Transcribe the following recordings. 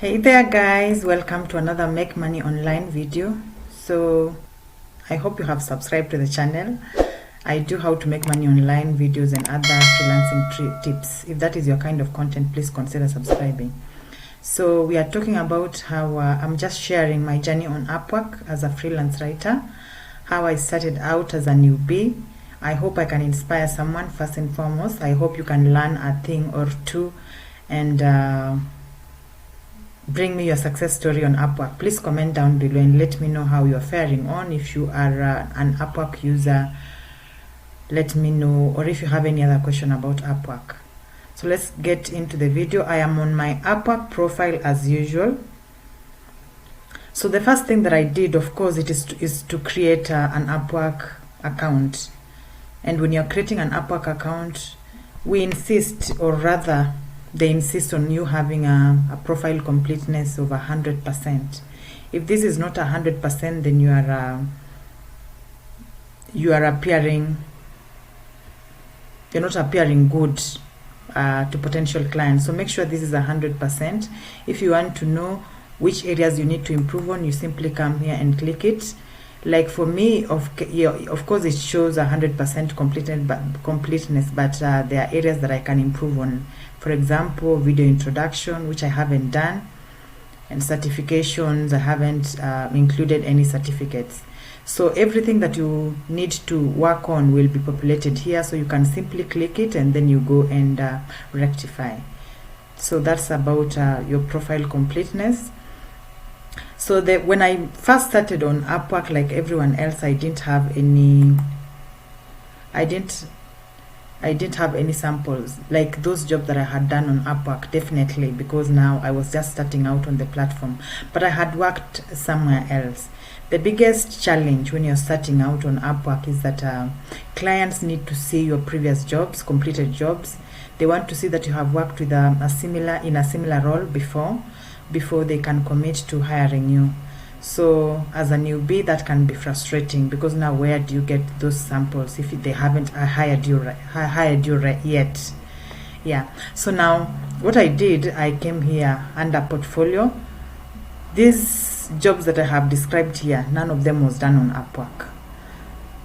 Hey there guys, welcome to another Make Money Online video. So I hope you have subscribed to the channel. I do how to make money online videos and other freelancing tips. If that is your kind of content, please consider subscribing. So we are talking about how I'm just sharing my journey on Upwork as a freelance writer, how I started out as a newbie. I hope I can inspire someone first and foremost. I hope you can learn a thing or two and bring me your success story on Upwork. Please comment down below and let me know how you're faring on. If you are an Upwork user, let me know, or if you have any other question about Upwork. So let's get into the video. I am on my Upwork profile as usual. So the first thing that I did, of course, is to create an Upwork account. And when you're creating an Upwork account, we insist, or rather they insist on you having a profile completeness of 100%. If this is not 100%, then you're not appearing good to potential clients. So make sure this is 100%. If you want to know which areas you need to improve on, you simply come here and click it. Like for me, of course it shows 100% completeness, but there are areas that I can improve on. For example, video introduction, which I haven't done, and certifications, I haven't included any certificates. So everything that you need to work on will be populated here, so you can simply click it and then you go and rectify. So that's about your profile completeness. So when I first started on Upwork, like everyone else, I didn't have any samples like those jobs that I had done on Upwork, definitely, because now I was just starting out on the platform, but I had worked somewhere else. The biggest challenge when you're starting out on Upwork is that clients need to see your previous jobs, completed jobs. They want to see that you have worked with in a similar role before they can commit to hiring you. So as a newbie, that can be frustrating, because now where do you get those samples if they haven't hired you yet? Yeah. So now what I did, I came here under portfolio. These jobs that I have described here, none of them was done on Upwork.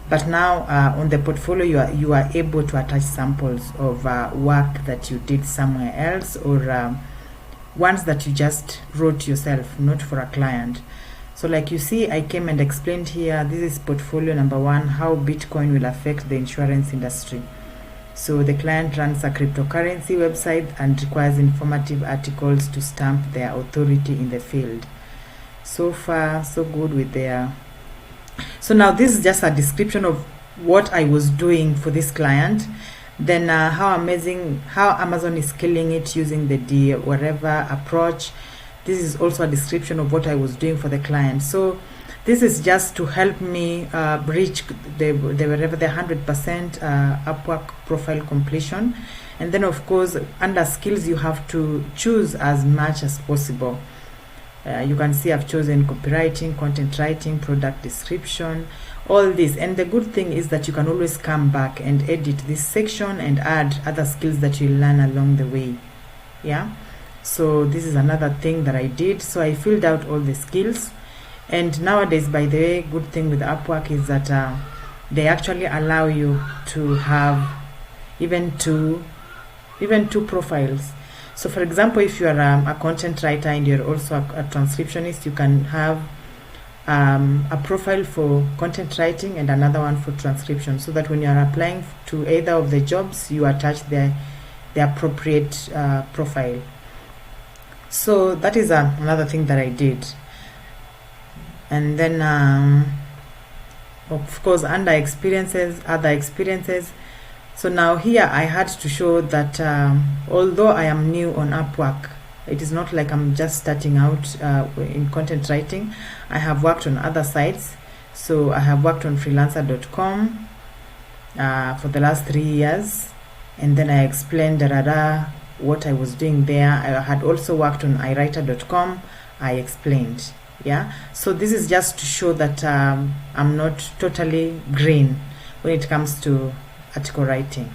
But now on the portfolio, you are able to attach samples of work that you did somewhere else, or ones that you just wrote yourself, not for a client. So like you see, I came and explained here, this is portfolio number 1, how Bitcoin will affect the insurance industry. So the client runs a cryptocurrency website and requires informative articles to stamp their authority in the field. So far, so good with their... So now this is just a description of what I was doing for this client. Then how Amazon is killing it using the whatever approach. This is also a description of what I was doing for the client. So this is just to help me reach the 100% Upwork profile completion. And then of course, under skills, you have to choose as much as possible. You can see I've chosen copywriting, content writing, product description, all this. And the good thing is that you can always come back and edit this section and add other skills that you learn along the way. Yeah. So this is another thing that I did. So I filled out all the skills. And nowadays, by the way, good thing with Upwork is that they actually allow you to have even two profiles. So for example, if you are a content writer and you're also a transcriptionist, you can have a profile for content writing and another one for transcription, so that when you are applying to either of the jobs, you attach the appropriate profile. So that is another thing that I did. And then of course, under experiences, other experiences. So now here I had to show that although I am new on Upwork, it is not like I'm just starting out in content writing. I have worked on other sites. So I have worked on freelancer.com for the last 3 years, and then I explained what I was doing there. I had also worked on iWriter.com. I explained. Yeah. So this is just to show that I'm not totally green when it comes to article writing.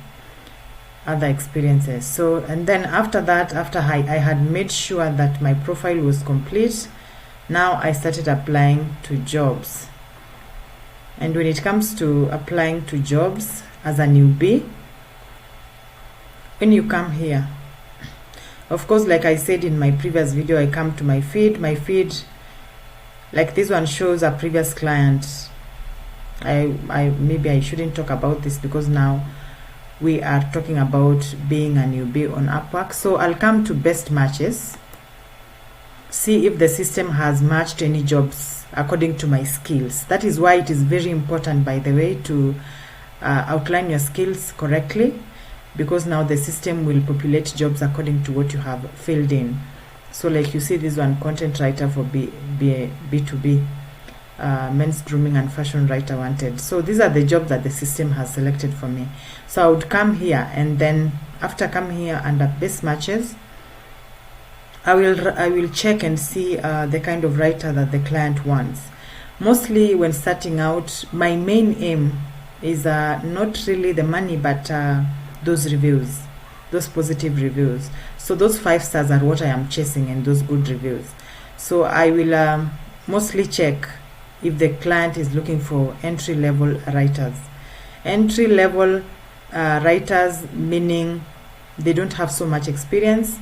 other experiences. So, and then after that, after I had made sure that my profile was complete, now I started applying to jobs. And when it comes to applying to jobs as a newbie, when you come here, of course, like I said in my previous video, I come to my feed, like this one shows a previous client. Maybe I shouldn't talk about this because now we are talking about being a newbie on Upwork. So I'll come to best matches, see if the system has matched any jobs according to my skills. That is why it is very important, by the way, to outline your skills correctly, because now the system will populate jobs according to what you have filled in. So like you see this one, content writer for B2B, men's grooming and fashion writer wanted. So these are the jobs that the system has selected for me. So I would come here, and then after coming here under best matches, I will check and see the kind of writer that the client wants. Mostly when starting out, my main aim is not really the money, but those reviews, those positive reviews. So those 5 stars are what I am chasing, and those good reviews. So I will mostly check if the client is looking for entry-level writers. Entry-level writers meaning they don't have so much experience,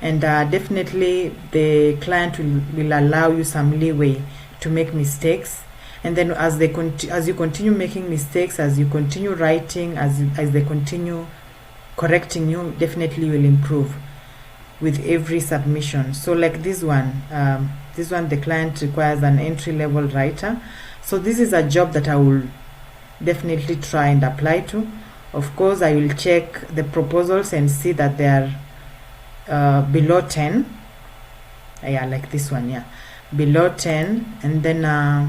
and definitely the client will allow you some leeway to make mistakes. And then as you continue making mistakes, as you continue writing, as they continue correcting you, definitely will improve with every submission. So like this one, the client requires an entry-level writer. So this is a job that I will definitely try and apply to. Of course, I will check the proposals and see that they are below 10. Yeah, like this one, yeah, below 10. And then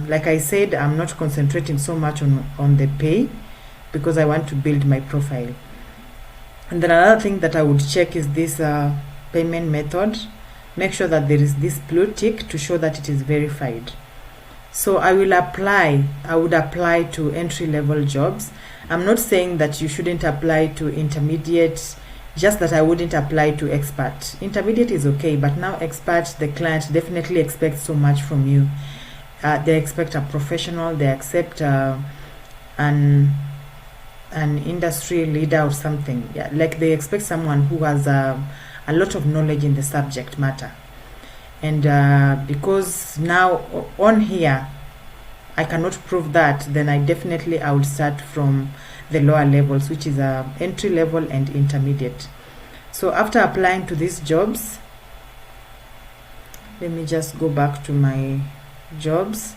like I said, I'm not concentrating so much on the pay, because I want to build my profile. And then another thing that I would check is this payment method. Make sure that there is this blue tick to show that it is verified. So I would apply to entry-level jobs. I'm not saying that you shouldn't apply to intermediate, just that I wouldn't apply to expert. Intermediate is okay, but now expert, the client definitely expects so much from you. They expect a professional, they accept an industry leader or something. Yeah, like they expect someone who has a lot of knowledge in the subject matter. And because now on here I cannot prove that, then I would start from the lower levels, which is entry level and intermediate. So after applying to these jobs, let me just go back to my jobs.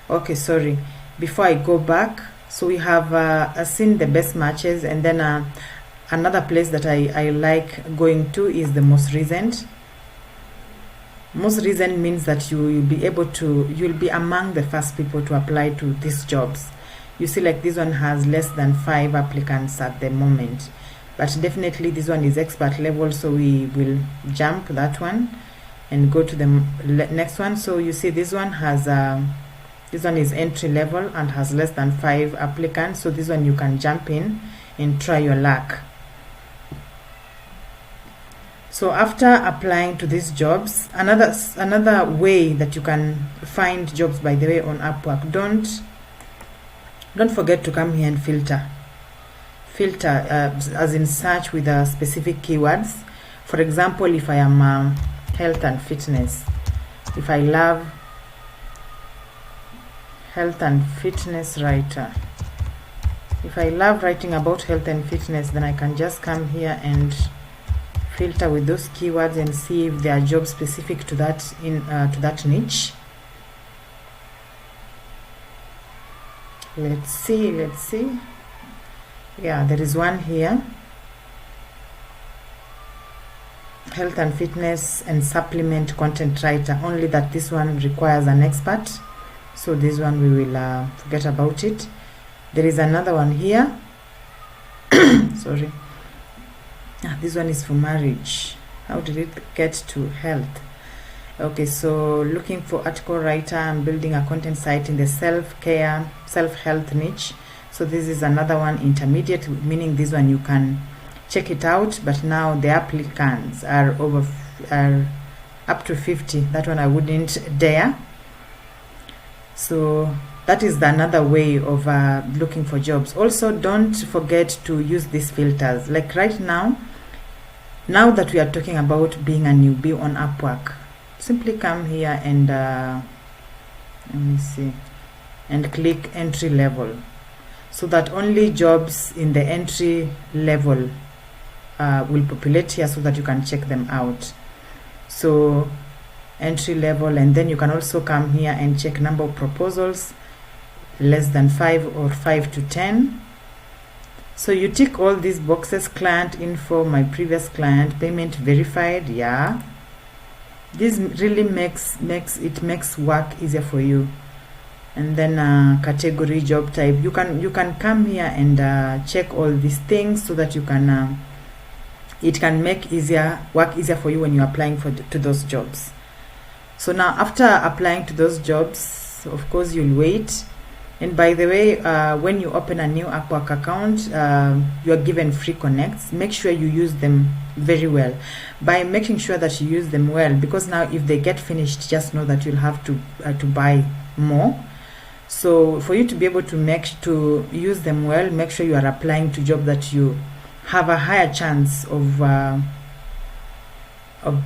Okay, sorry, before I go back, so we have seen the best matches, and then another place that I like going to is the most recent. Most recent means that you'll be among the first people to apply to these jobs. You see, like this one has less than 5 applicants at the moment, but definitely this one is expert level, so we will jump that one and go to the next one. So you see this one has this one is entry level and has less than 5 applicants, so this one you can jump in and try your luck. So after applying to these jobs, another way that you can find jobs, by the way, on Upwork, don't forget to come here and filter as in search with specific keywords. For example, if I am health and fitness, if I love health and fitness writer, if I love writing about health and fitness, then I can just come here and filter with those keywords and see if there are jobs specific to that to that niche. Let's see. Yeah, there is one here, health and fitness and supplement content writer, only that this one requires an expert, so this one we will forget about it. There is another one here sorry, this one is for marriage. How did it get to health? Okay, so looking for article writer and building a content site in the self-health niche. So this is another one, intermediate, meaning this one you can check it out. But now the applicants are up to 50. That one I wouldn't dare. So that is another way of looking for jobs. Also, don't forget to use these filters. Like right now that we are talking about being a newbie on Upwork, simply come here and let me see, and click entry level, so that only jobs in the entry level will populate here, so that you can check them out. So entry level, and then you can also come here and check number of proposals, less than 5 or 5 to 10. So you tick all these boxes: client info, my previous client, payment verified. Yeah, this really makes work easier for you. And then category, job type, you can come here and check all these things, so that you can it can make work easier for you when you're applying to those jobs. So now, after applying to those jobs, of course you'll wait. And by the way, when you open a new Upwork account, you are given free connects. Make sure you use them very well. By making sure that you use them well, because now if they get finished, just know that you'll have to buy more. So for you to be able to use them well, make sure you are applying to jobs that you have a higher chance of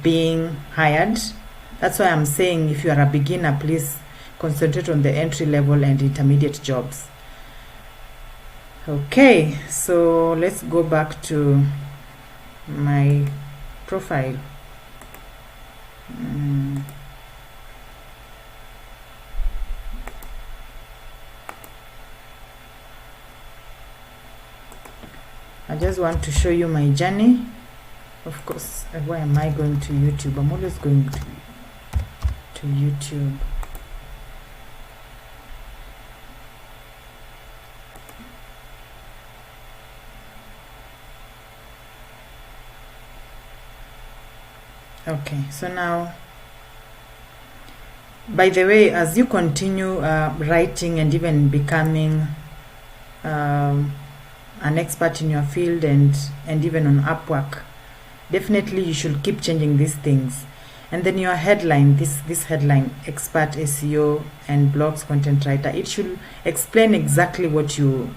being hired. That's why I'm saying, if you are a beginner, please concentrate on the entry level and intermediate jobs. Okay, so let's go back to my profile. I just want to show you my journey. Of course, why am I going to YouTube? I'm always going to YouTube. Okay, so now, by the way, as you continue writing and even becoming an expert in your field and even on Upwork, definitely you should keep changing these things. And then your headline, this headline, expert SEO and blogs content writer, it should explain exactly what your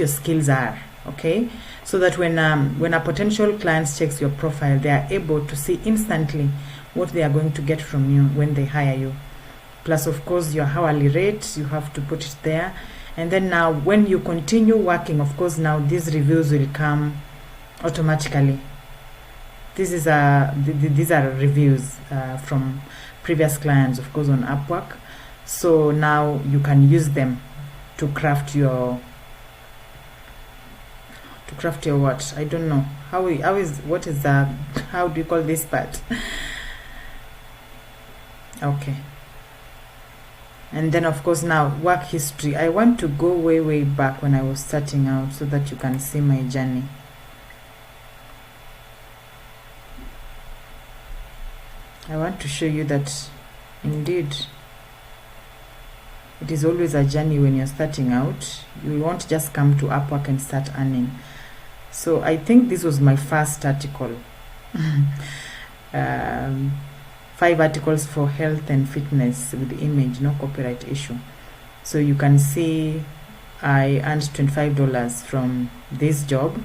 skills are. Okay, so that when a potential client checks your profile, they are able to see instantly what they are going to get from you when they hire you. Plus, of course, your hourly rate, you have to put it there. And then now, when you continue working, of course, now these reviews will come automatically. These are reviews from previous clients, of course, on Upwork. So now you can use them to craft your what? I don't know. How do you call this part? Okay. And then, of course, now work history. I want to go way back when I was starting out, so that you can see my journey. I want to show you that indeed it is always a journey when you're starting out. You won't just come to Upwork and start earning. So I think this was my first article. 5 articles for health and fitness with the image, no copyright issue. So you can see I earned $25 from this job,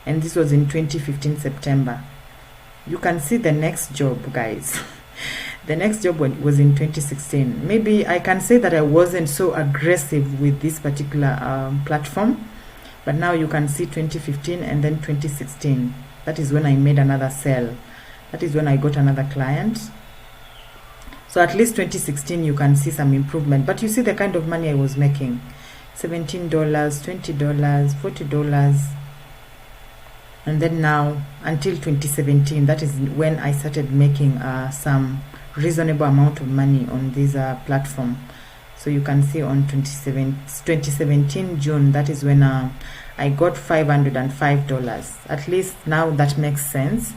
and this was in 2015 September. You can see the next job, guys. The next job was in 2016. Maybe I can say that I wasn't so aggressive with this particular platform, but now you can see 2015 and then 2016. That is when I made another sale. That is when I got another client. So at least 2016 you can see some improvement, but you see the kind of money I was making: $17, $20, $40. And then now until 2017, that is when I started making some reasonable amount of money on this platform. So you can see on 2017 June, that is when I got $505. At least now that makes sense.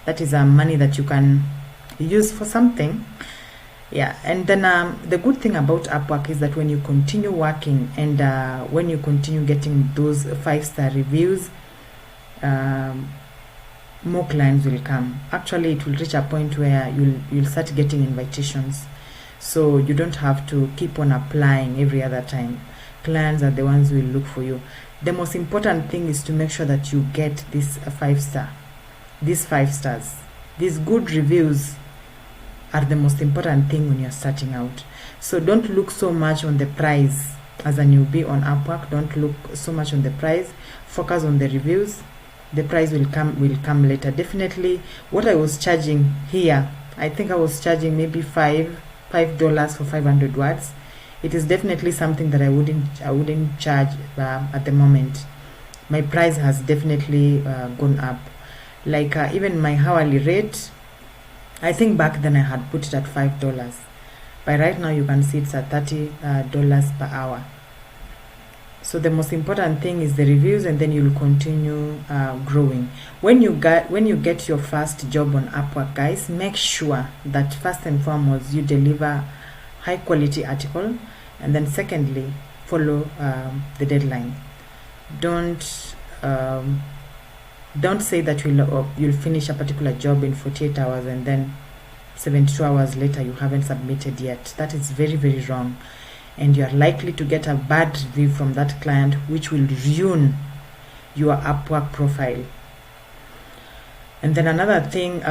That is money that you can use for something. Yeah. And then the good thing about Upwork is that when you continue working and when you continue getting those 5-star reviews, more clients will come. Actually, it will reach a point where you'll start getting invitations, so you don't have to keep on applying every other time. Clients are the ones who will look for you. The most important thing is to make sure that you get this 5-star. These 5 stars, these good reviews are the most important thing when you're starting out. So don't look so much on the price as a newbie on Upwork. Don't look so much on the price. Focus on the reviews. The price will come later. Definitely, what I was charging here, I think I was charging maybe $5 for 500 words. It is definitely something that I wouldn't charge at the moment. My price has definitely gone up. Like even my hourly rate, I think back then I had put it at $5. But right now you can see it's at $30 per hour. So the most important thing is the reviews, and then you'll continue growing. When you get your first job on Upwork, guys, make sure that first and foremost you deliver high quality article, and then secondly follow the deadline. Don't say that you'll finish a particular job in 48 hours and then 72 hours later you haven't submitted yet. That is very, very wrong, and you are likely to get a bad review from that client, which will ruin your Upwork profile. And then another thing,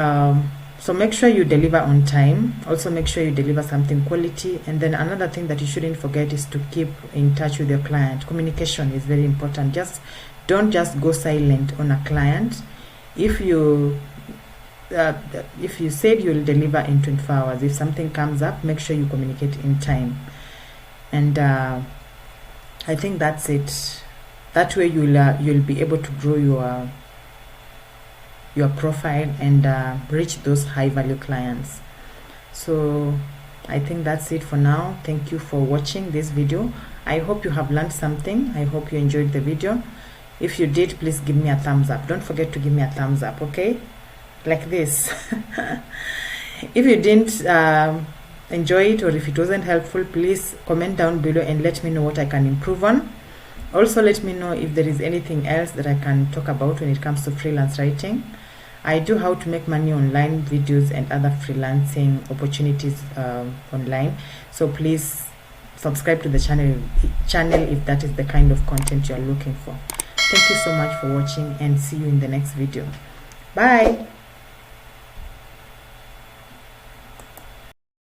so make sure you deliver on time. Also make sure you deliver something quality. And then another thing that you shouldn't forget is to keep in touch with your client. Communication is very important. Don't just go silent on a client. If you said you'll deliver in 24 hours, if something comes up, make sure you communicate in time. And I think that's it. That way you'll be able to grow your profile and reach those high value clients. So I think that's it for now. Thank you for watching this video. I hope you have learned something. I hope you enjoyed the video. If you did, please give me a thumbs up. Don't forget to give me a thumbs up, okay? Like this. If you didn't enjoy it, or if it wasn't helpful, please comment down below and let me know what I can improve on. Also, let me know if there is anything else that I can talk about when it comes to freelance writing. I do how to make money online videos and other freelancing opportunities online. So please subscribe to the channel if that is the kind of content you are looking for. Thank you so much for watching, and see you in the next video. Bye.